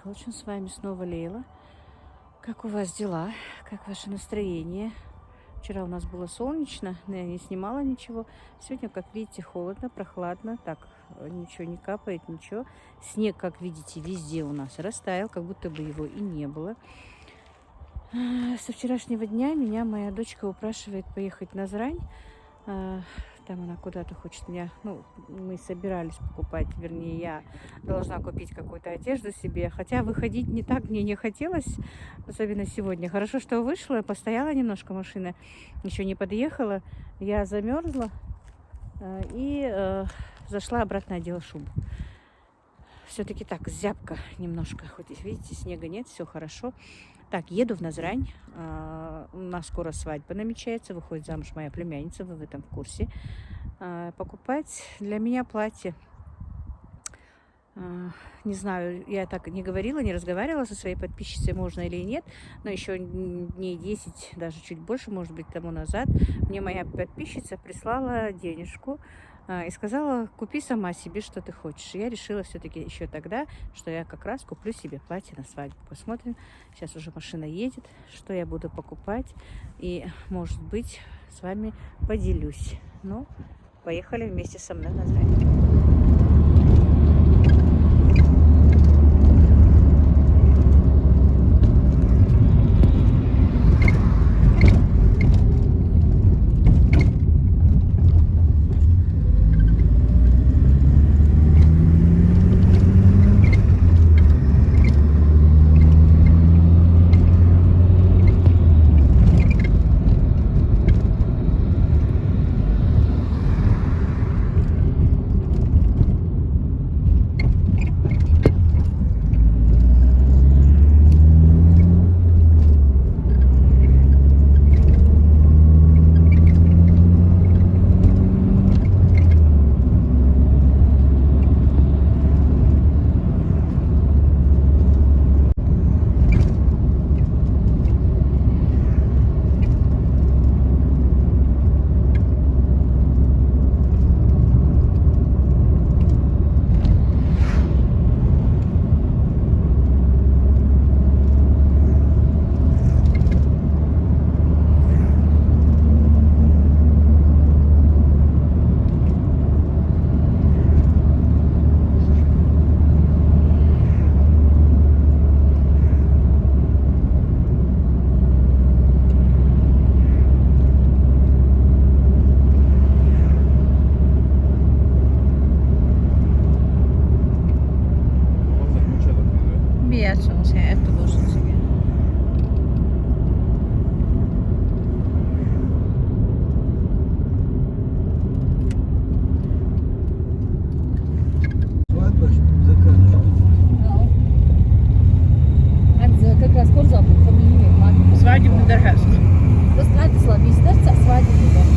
Очень с вами снова Лейла. Как у вас дела? Как ваше настроение? Вчера у нас было солнечно, но я не снимала ничего. Сегодня, как видите, холодно, прохладно. Так, ничего не капает, ничего. Снег, как видите, везде у нас растаял, как будто бы его и не было. Со вчерашнего дня меня моя дочка упрашивает поехать на Зрань. Там она куда-то хочет меня... Ну, мы собирались покупать, вернее, я должна купить какую-то одежду себе. Хотя выходить не так мне не хотелось, особенно сегодня. Хорошо, что вышла, постояла немножко, машина еще не подъехала. Я замерзла и зашла обратно, одела шубу. Все-таки так, зябко немножко. Хоть, видите, снега нет, все хорошо. Так, еду в Назрань. У нас скоро свадьба намечается. Выходит замуж моя племянница, вы в этом в курсе. Покупать для меня платье. Не знаю, я так не говорила, не разговаривала со своей подписчицей, можно или нет. Но еще дней 10, даже чуть больше, может быть, тому назад, мне моя подписчица прислала денежку и сказала: купи сама себе, что ты хочешь. Я решила все-таки еще тогда, что я как раз куплю себе платье на свадьбу. Посмотрим. Сейчас уже машина едет, что я буду покупать. И, может быть, с вами поделюсь. Ну, поехали вместе со мной на Назрань. Zoals hij echt los te zingen. Свадьба заканчивается. Как раз спортзал фамилия. Свадебный даргас. Достать слабистер, свадебный дом.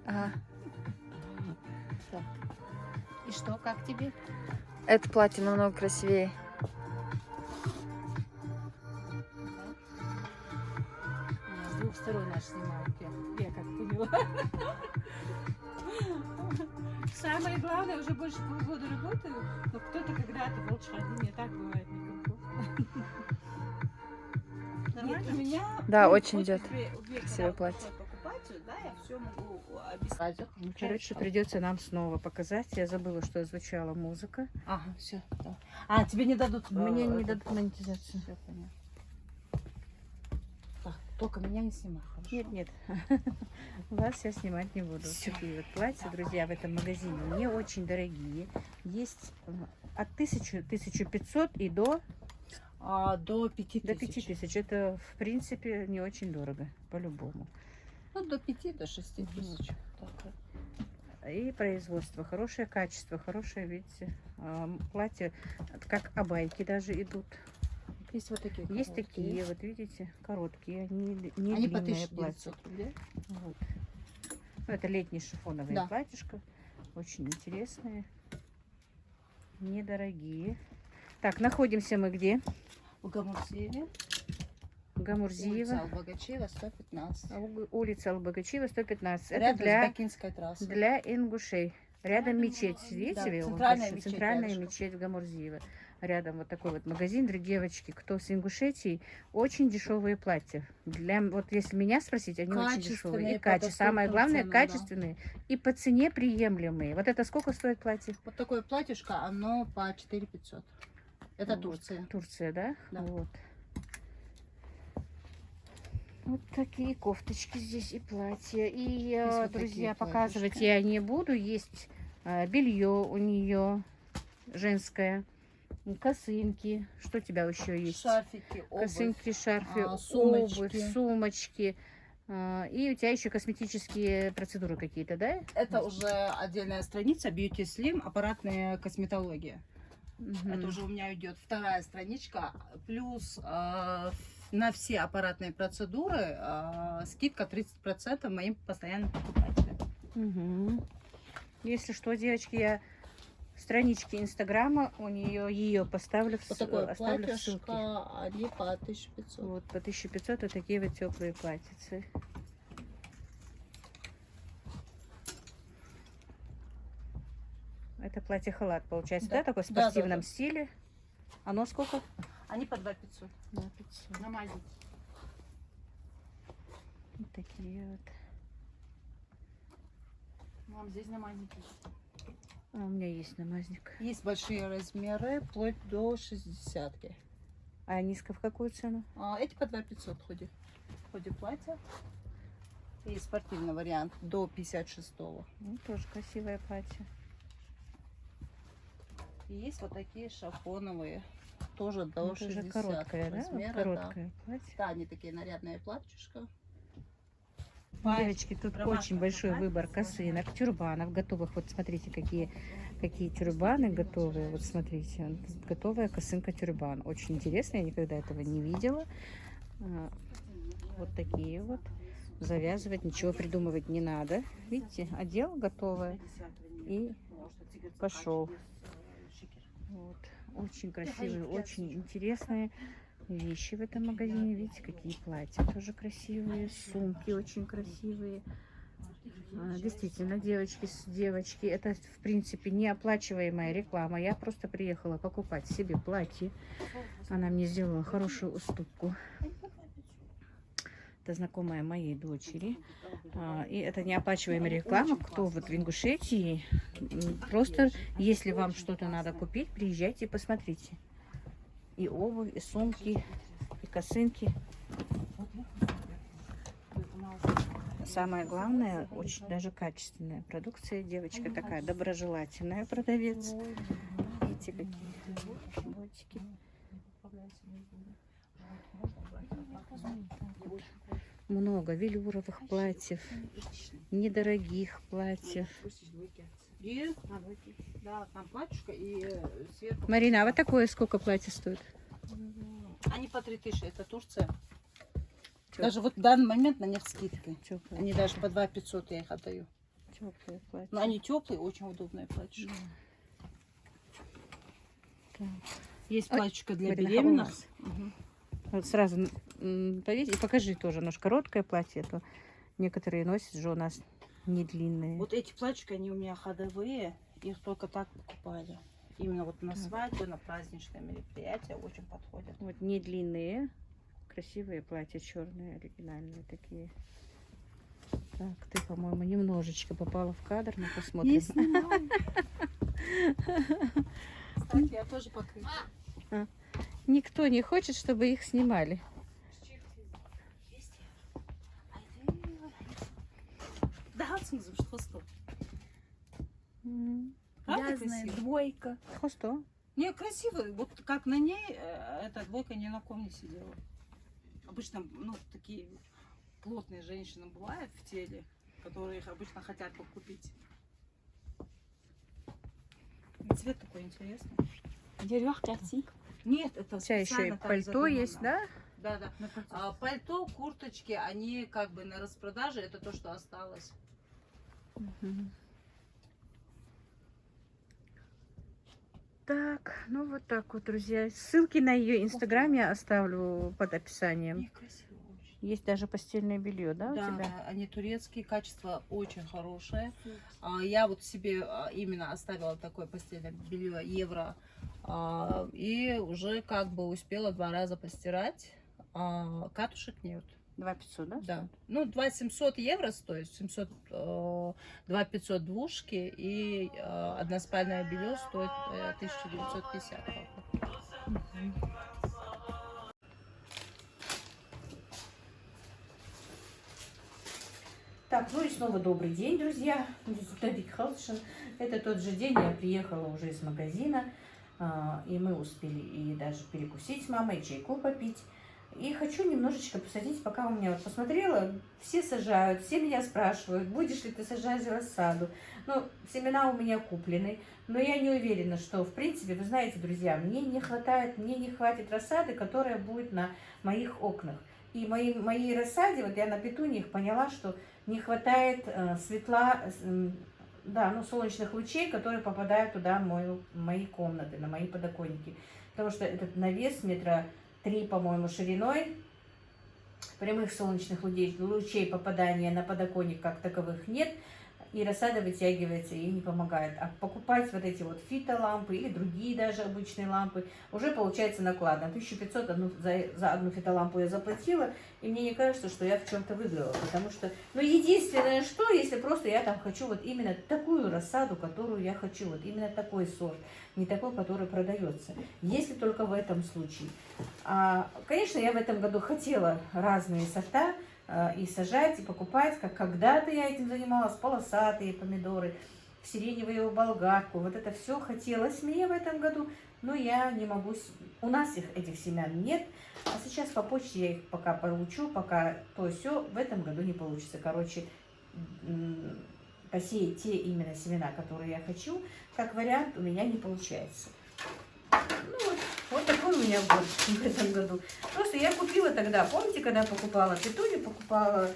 Ага. И что, как тебе? Это платье намного красивее. С двух сторон наш снимают. Я как поняла. Самое главное, уже больше полгода работаю, но кто-то когда-то волшебный, мне так бывает некомфортно. Нет, у меня... Да, очень идет красивое платье. Да, я все могу обеспечить. Короче, придется нам снова показать. Я забыла, что звучала музыка. Ага, все. Да. А, тебе не дадут... Мне не дадут монетизацию. Все понятно. Так, только меня не снимай, хорошо? Нет, нет. Вас я снимать не буду. Всё. Такие вот платья, друзья, в этом магазине не очень дорогие. Есть от 1000-1500 и до До 5000. До 5000. Это, в принципе, не очень дорого, по-любому. Ну, до 5, до 6 тысяч. И производство, хорошее качество, хорошее, видите, платья, как абайки даже идут. Есть вот такие. Есть такие, вот видите, короткие, не Они по длинные платья. 1900 рублей. Вот. Ну, это летнее шифоновое Да. платьишко. Очень интересные. Недорогие. Так, находимся мы где? В Гамурзиеве. Гамурзиева. Улица Албогачева, 115. Улица Албогачева, 115. Это Рядом с для, Бакинской трассой. для ингушей. Рядом мечеть. Видите, Да, вы? центральная мечеть Центральная рядышком. мечеть в Гамурзиево. Рядом вот такой вот магазин. Девочки, кто с Ингушетии, очень дешевые платья. Для, вот если меня спросить, они очень дешевые. И по качественные. Самое доступным главное, ценам, да. качественные. И по цене приемлемые. Вот это сколько стоит платье? Вот такое платьишко, оно по 4500. Это Вот. Турция. Турция, да? Да. Вот. Вот такие кофточки здесь и платья. И, вот друзья, такие показывать платьишки. я не буду. Есть белье у нее женское, косынки. Что у тебя еще есть? Шарфики, обувь. Косынки, шарфы, сумочки. обувь, сумочки. И у тебя еще косметические процедуры какие-то, да? Это уже отдельная страница Beauty Slim, аппаратная косметология. Мгм. Это уже у меня идет вторая страничка. Плюс на все аппаратные процедуры скидка 30% моим постоянным покупателям. Мгм. Если что, девочки, я странички Инстаграма у нее ее поставлю, Вот такое оставлю в ссылке. платьишко, они по 1500. Вот по 1500 вот такие вот теплые платьицы. Это платье-халат получается, да, Да. такой в Да, да, спортивном да. стиле. Оно сколько? Они по 2500. 500. Намазить. Вот такие вот. Мам, здесь намазники. А у меня есть намазник. Есть большие размеры, вплоть до 60. А низко в какую цену? Эти по 2500 в ходе платья. И спортивный вариант до 56-го. Ну, тоже красивое платье. И есть вот такие шафоновые. Тоже до Ну, это уже 60 короткое, да? Вот размера. короткое платье. Да, они такие нарядные платьишко. Девочки, тут очень большой выбор косынок, тюрбанов готовых. Вот смотрите, какие тюрбаны готовые. Вот смотрите, вот готовая косынка тюрбан. Очень интересно, я никогда этого не видела. Вот такие вот. Завязывать, ничего придумывать не надо. Видите, одел готовое и пошел. Вот. Очень красивые, очень интересные вещи в этом магазине. Видите, какие платья тоже красивые, сумки очень красивые. Действительно, девочки, это в принципе неоплачиваемая реклама. Я просто приехала покупать себе платье. Она мне сделала хорошую уступку. Это знакомая моей дочери. И это неоплачиваемая реклама. Кто вот в Ингушетии, просто если вам что-то надо купить, приезжайте и посмотрите. И обувь, и сумки, и косынки. Самое главное, очень даже качественная продукция. Девочка такая доброжелательная продавец. Видите, какие ботики. Много велюровых платьев, недорогих платьев. И, да, там платьишко и сверху. Марина, а вот такое сколько платье стоит? Они по 3000, это Турция. Даже вот в данный момент на них скидки. Теплые, Они даже по 2500 я их отдаю. теплые платья. Но они теплые, очень удобные платьишко. Так. Есть Ой, платьишко для Марина, беременных. хаумас. Вот сразу повесь и покажи тоже. Нож короткое платье, то некоторые носят же у нас не длинные. Вот эти платьишко, они у меня ходовые. Их только так покупали. Именно вот на свадьбу, на праздничные мероприятия очень подходят. Вот не длинные, красивые платья, черные, оригинальные такие. Так, ты, по-моему, немножечко попала в кадр, но посмотрим. Не снимай. Кстати, я тоже покрыта. Никто не хочет, чтобы их снимали. Да, смысл, что стоит. М, Правда красиво? двойка. Хосто. Не, красиво. Вот как на ней, эта двойка ни на ком не сидела. Обычно, ну, такие плотные женщины бывают в теле, которые их обычно хотят купить. Цвет такой интересный. Нет, это У тебя еще и специально так пальто задумано. есть, да? Да, да. Пальто, курточки, они как бы на распродаже, это то, что осталось. Мгм. Так, ну вот так вот, друзья. Ссылки на ее инстаграм я оставлю под описанием. Их красиво очень. Есть даже постельное белье, да, у Да, тебя? да, они турецкие, качество очень хорошее. Я вот себе именно оставила такое постельное белье евро. И уже как бы успела 2 раза постирать. Катушек нет. 2500, да? Да. Ну, 2700 евро стоит, 2500 двушки, и односпальное белье стоит 1950. Так, ну и снова добрый день, друзья. Это тот же день, я приехала уже из магазина, и мы успели и даже перекусить с мамой, и чайку попить. И хочу немножечко посадить, пока у меня вот посмотрела, все сажают, все меня спрашивают, будешь ли ты сажать рассаду. Ну, семена у меня куплены, но я не уверена, что, в принципе, вы знаете, друзья, мне не хватит рассады, которая будет на моих окнах. И моей рассаде, вот я на петуниях поняла, что не хватает солнечных лучей, которые попадают туда, в мои комнаты, на мои подоконники. Потому что этот навес метра 3, по-моему, шириной, прямых солнечных лучей попадания на подоконник как таковых нет, и рассада вытягивается и не помогает. А покупать вот эти вот фитолампы или другие даже обычные лампы уже получается накладно. 1500 за одну фитолампу я заплатила, и мне не кажется, что я в чем-то выиграла, потому что, ну, единственное, что, если просто я там хочу вот именно такую рассаду, которую я хочу, вот именно такой сорт, не такой, который продается, если только в этом случае. Конечно, я в этом году хотела разные сорта, и сажать, и покупать, как когда-то я этим занималась, полосатые помидоры, сиреневую болгарку, вот это все хотелось мне в этом году, но я не могу, у нас этих семян нет, а сейчас по почте я их пока получу, пока то все в этом году не получится, короче, посеять те именно семена, которые я хочу, как вариант у меня не получается. Ну вот такой у меня год в этом году. Просто я купила тогда, помните, когда покупала петунью, покупала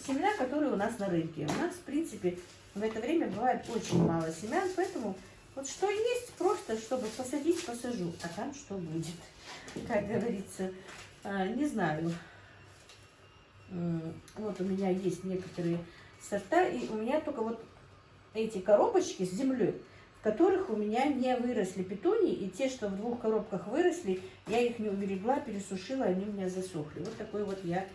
семена, которые у нас на рынке. У нас, в принципе, в это время бывает очень мало семян, поэтому вот что есть, просто чтобы посадить, посажу, а там что будет, как говорится, не знаю. Вот у меня есть некоторые сорта, и у меня только вот эти коробочки с землей, в которых у меня не выросли петунии, и те, что в 2 коробках выросли, я их не уберегла, пересушила, они у меня засохли. Вот такой вот я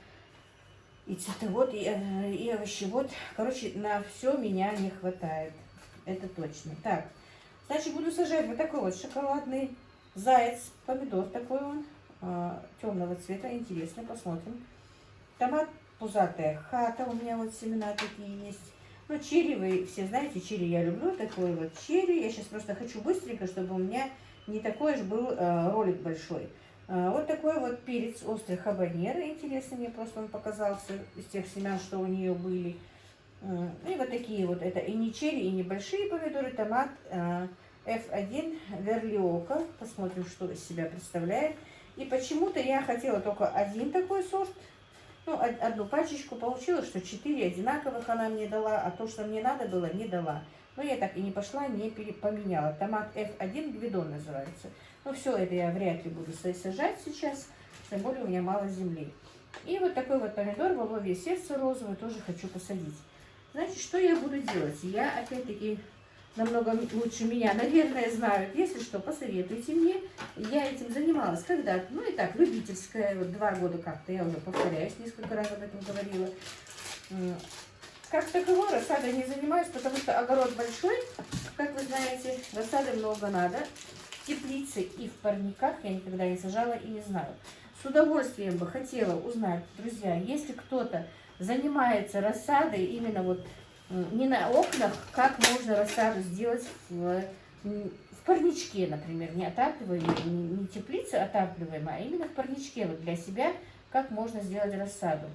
и цветовод, и овощевод. Короче, на все меня не хватает. Это точно. Так, значит, буду сажать вот такой вот шоколадный заяц, помидор такой он, темного цвета. Интересно, посмотрим. Томат пузатая хата, у меня вот семена такие есть. Ну, черри, вы все знаете, черри я люблю, такой вот черри. Я сейчас просто хочу быстренько, чтобы у меня не такой же был ролик большой. Вот такой вот перец острый хабанер. Интересно, мне просто он показался из тех семян, что у нее были. И вот такие вот, это и не черри, и не большие помидоры. Томат F1 Верлиока. Посмотрим, что из себя представляет. И почему-то я хотела только один такой сорт. Ну, одну пачечку получила, что 4 одинаковых она мне дала, а то, что мне надо было, не дала. Но я так и не пошла, не поменяла. Томат F1 Гвидон называется. Ну, все это я вряд ли буду сажать сейчас, тем более у меня мало земли. И вот такой вот помидор, воловье сердце розовое, тоже хочу посадить. Значит, что я буду делать? Я, опять-таки, намного лучше меня, наверное, знают. Если что, посоветуйте мне. Я этим занималась когда-то. Ну и так, любительская. Вот 2 года как-то, я уже повторяюсь, несколько раз об этом говорила. Как таковой рассадой не занимаюсь, потому что огород большой. Как вы знаете, рассады много надо. В теплице и в парниках я никогда не сажала и не знаю. С удовольствием бы хотела узнать, друзья, если кто-то занимается рассадой именно вот не на окнах, как можно рассаду сделать в парничке, например, не отапливаемой, не теплице отапливаемой, а именно в парничке, вот для себя, как можно сделать рассаду.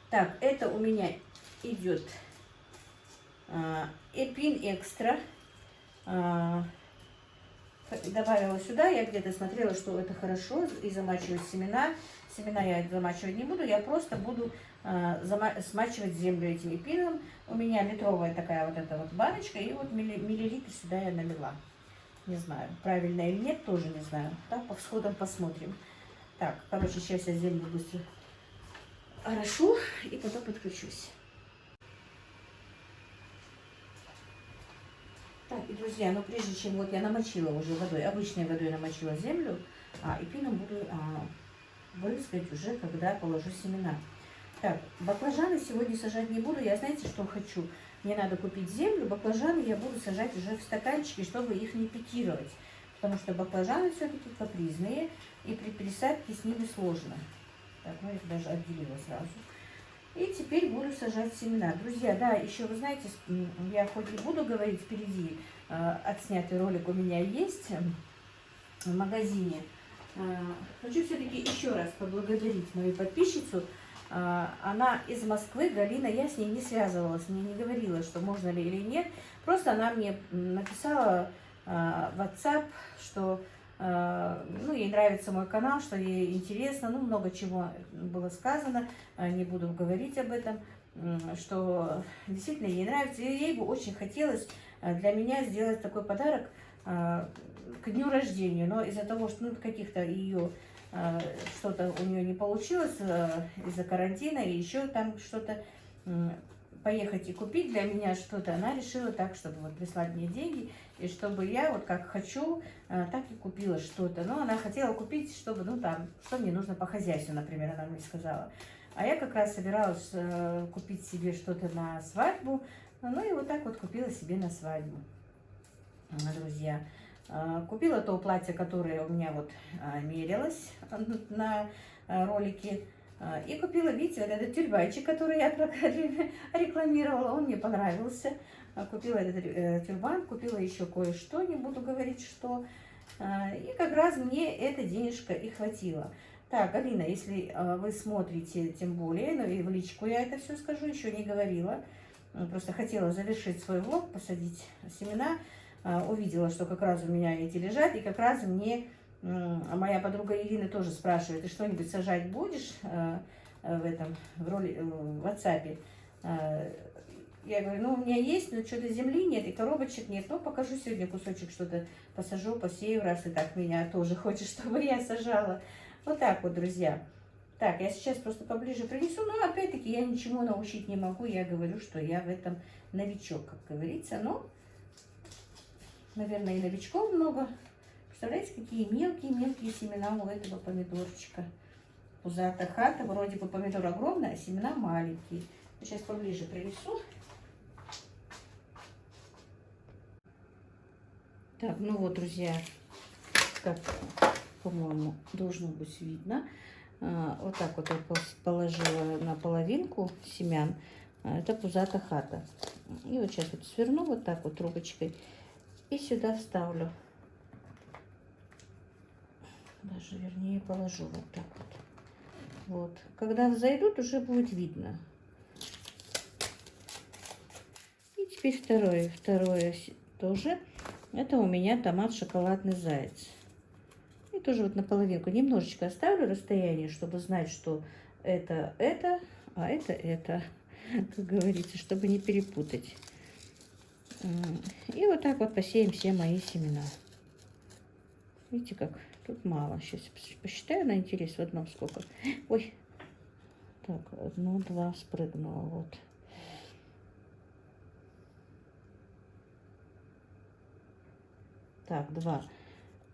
Так, это у меня идет Эпин Экстра. Добавила сюда, я где-то смотрела, что это хорошо, и замачивать семена. Семена я замачивать не буду, я просто буду смачивать землю этим эпином. У меня литровая такая вот эта вот баночка, и вот миллилитр сюда я налила. Не знаю, правильно или нет, тоже не знаю. Так, по всходам посмотрим. Так, короче, сейчас я землю быстро орошу и потом подключусь. Так, и, друзья, ну прежде чем вот я намочила уже водой, обычной водой намочила землю, и пином буду брызгать уже, когда положу семена. Так, баклажаны сегодня сажать не буду. Я, знаете, что хочу? Мне надо купить землю. Баклажаны я буду сажать уже в стаканчики, чтобы их не пикировать. Потому что баклажаны все-таки капризные, и при пересадке с ними сложно. Так, ну их даже отделила сразу. И теперь буду сажать семена. Друзья, да, еще вы знаете, я хоть и буду говорить впереди, отснятый ролик у меня есть в магазине. Хочу все-таки еще раз поблагодарить мою подписчицу. Она из Москвы, Галина, я с ней не связывалась, мне не говорила, что можно ли или нет. Просто она мне написала в WhatsApp, что ну, ей нравится мой канал, что ей интересно, ну, много чего было сказано, не буду говорить об этом, что действительно ей нравится, и ей бы очень хотелось для меня сделать такой подарок к дню рождения, но из-за того, что ну, каких-то ее что-то у нее не получилось из-за карантина и еще там что-то поехать и купить для меня что-то, она решила так, чтобы вот прислать мне деньги, и чтобы я вот как хочу, так и купила что-то. Но она хотела купить, чтобы, ну там, что мне нужно по хозяйству, например, она мне сказала. А я как раз собиралась купить себе что-то на свадьбу, ну и вот так вот купила себе на свадьбу, друзья. Купила то платье, которое у меня вот мерилось на ролике. И купила, видите, вот этот тюрбанчик, который я рекламировала, он мне понравился. Купила этот тюрбан, купила еще кое-что, не буду говорить, что. И как раз мне эта денежка и хватило. Так, Алина, если вы смотрите, тем более, ну и в личку я это все скажу, еще не говорила. Просто хотела завершить свой влог, посадить семена. Увидела, что как раз у меня эти лежат, и как раз мне моя подруга Ирина тоже спрашивает: ты что-нибудь сажать будешь в WhatsApp? Я говорю, ну у меня есть, но что-то земли нет и коробочек нет, ну покажу сегодня кусочек, что-то посажу, посею, раз и так меня тоже хочешь, чтобы я сажала. Вот так вот, друзья. Так, я сейчас просто поближе принесу, но опять-таки я ничего научить не могу, я говорю, что я в этом новичок, как говорится, но, наверное, и новичков много. Представляете, какие мелкие-мелкие семена у этого помидорчика. Пузатая хата, вроде бы помидор огромный, а семена маленькие. Сейчас поближе принесу. Так, ну вот, друзья, как, по-моему, должно быть видно. Вот так вот я положила на половинку семян. Это пузатая хата. И вот сейчас вот сверну вот так вот трубочкой и сюда вставлю. Даже, вернее, положу вот так вот. Вот. Когда взойдут, уже будет видно. И теперь второе тоже. Это у меня томат шоколадный заяц. И тоже вот на половинку немножечко оставлю расстояние, чтобы знать, что это, а это, как говорится, чтобы не перепутать. И вот так вот посеем все мои семена. Видите, как тут мало. Сейчас посчитаю на интерес в одном сколько. Ой. Так, 1, 2 спрыгнуло. Вот. Так, 2,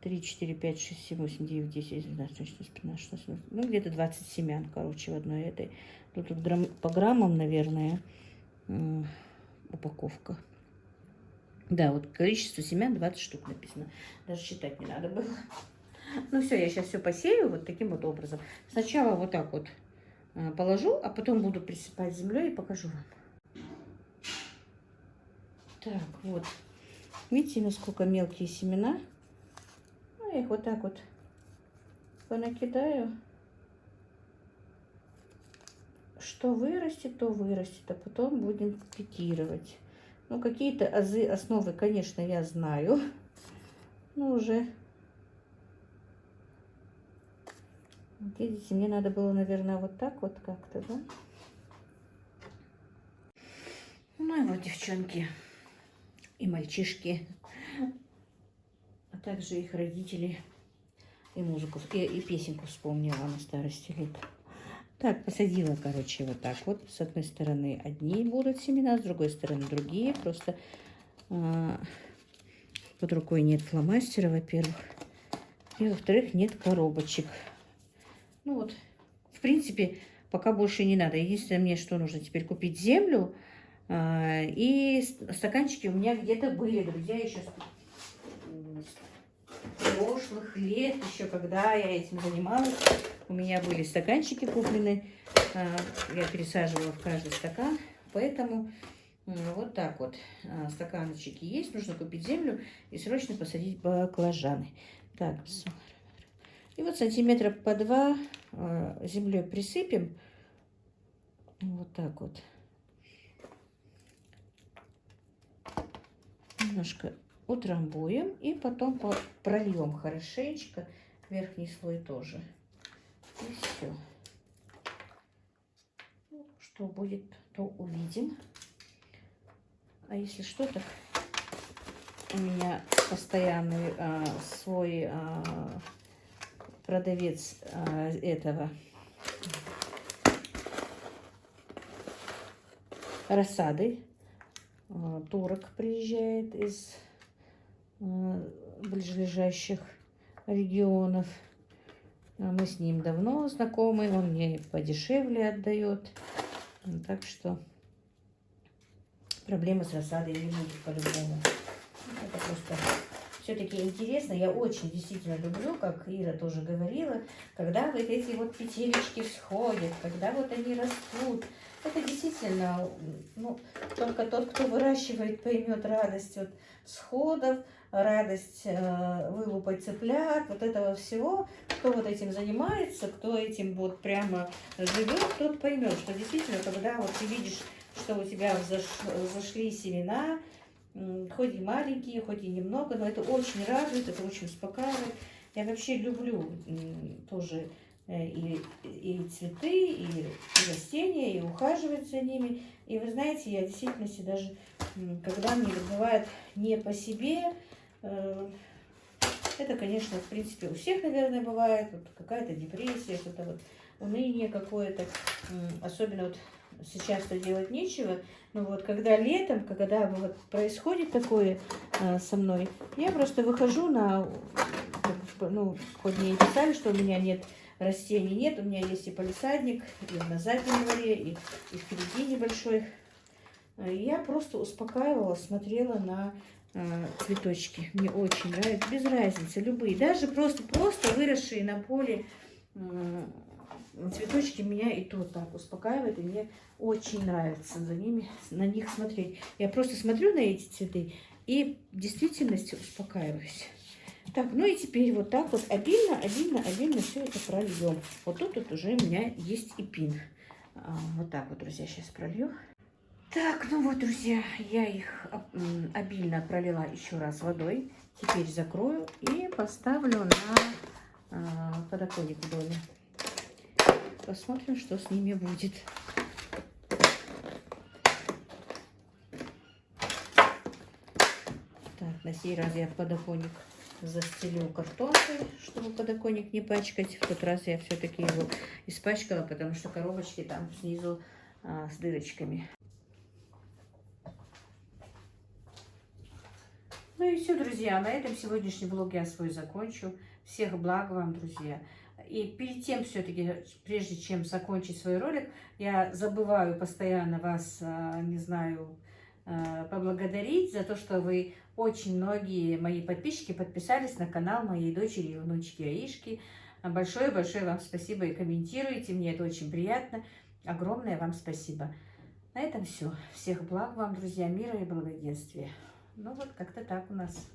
3, 4, 5, 6, 7, 8, 9, 10, 11, 12, 13, 15, 16, 17. Ну, где-то 20 семян, короче, в одной этой. Тут по граммам, наверное, упаковка. Да, вот количество семян 20 штук написано. Даже считать не надо было. Ну все, я сейчас все посею вот таким вот образом. Сначала вот так вот положу, а потом буду присыпать землей и покажу вам. Так, вот. Видите, насколько мелкие семена? Ну, я их вот так вот понакидаю. Что вырастет, то вырастет, а потом будем пикировать. Ну, какие-то основы, конечно, я знаю. Но уже... Видите, мне надо было, наверное, вот так вот как-то, да? Ну и вот, девчонки и мальчишки. также их родители и музыку, и песенку вспомнила на старости лет. Так, посадила, короче, вот так вот. С одной стороны одни будут семена, с другой стороны другие. Просто под рукой нет фломастера, во-первых. И, во-вторых, нет коробочек. Ну вот, в принципе, пока больше не надо. Единственное, мне что нужно теперь купить землю. И стаканчики у меня где-то были, друзья, еще с прошлых лет, еще когда я этим занималась. У меня были стаканчики куплены. Я пересаживала в каждый стакан. Поэтому вот так вот стаканчики есть. Нужно купить землю и срочно посадить баклажаны. Так, и вот сантиметра по 2 землей присыпем. Вот так вот. Немножко утрамбуем и потом прольем хорошенечко. Верхний слой тоже. И все. Что будет, то увидим. А если что, так у меня постоянный свой продавец этого рассады. Турок приезжает из ближайших регионов. Мы с ним давно знакомы, он мне подешевле отдает. Так что проблемы с рассадой не будет по-любому. Это просто все-таки интересно. Я очень действительно люблю, как Ира тоже говорила, когда вот эти вот петелечки всходят, когда вот они растут. Это действительно, ну, только тот, кто выращивает, поймет радость вот всходов, радость вылупать цыплят, вот этого всего. Кто вот этим занимается, кто этим вот прямо живет, тот поймет, что действительно, когда вот ты видишь, что у тебя взошли семена, хоть и маленькие, хоть и немного, но это очень радует, это очень успокаивает. Я вообще люблю тоже и цветы, и растения, и ухаживать за ними. И вы знаете, я действительно даже, когда мне бывает не по себе, это, конечно, в принципе, у всех, наверное, бывает, вот какая-то депрессия, что-то вот уныние какое-то, особенно вот сейчас-то делать нечего, но вот когда летом, когда вот происходит такое со мной, я просто выхожу на, ну, хоть мне и писали, что у меня нет растений, нет, у меня есть и палисадник, и на заднем дворе, и впереди небольшой. Я просто успокаивала, смотрела на цветочки. Мне очень нравится, без разницы, любые, даже просто выросшие на поле цветочки меня и то так успокаивают, и мне очень нравится на них смотреть. Я просто смотрю на эти цветы и в действительности успокаиваюсь. Так, ну и теперь вот так вот обильно все это прольем. Вот тут вот уже у меня есть и пин. Вот так вот, друзья, сейчас пролью. Так, ну вот, друзья, я их обильно пролила еще раз водой. Теперь закрою и поставлю на подоконник в доме. Посмотрим, что с ними будет. Так, на сей раз я подоконник застелю картонкой, чтобы подоконник не пачкать. В тот раз я все-таки его испачкала, потому что коробочки там снизу с дырочками. Ну и все, друзья, на этом сегодняшний влог я свой закончу. Всех благ вам, друзья. И перед тем, все-таки, прежде чем закончить свой ролик, я забываю постоянно вас, не знаю, поблагодарить за то, что вы, очень многие мои подписчики, подписались на канал моей дочери и внучки Аишки. Большое-большое вам спасибо и комментируйте, мне это очень приятно. Огромное вам спасибо. На этом все. Всех благ вам, друзья, мира и благоденствия. Ну вот как-то так у нас.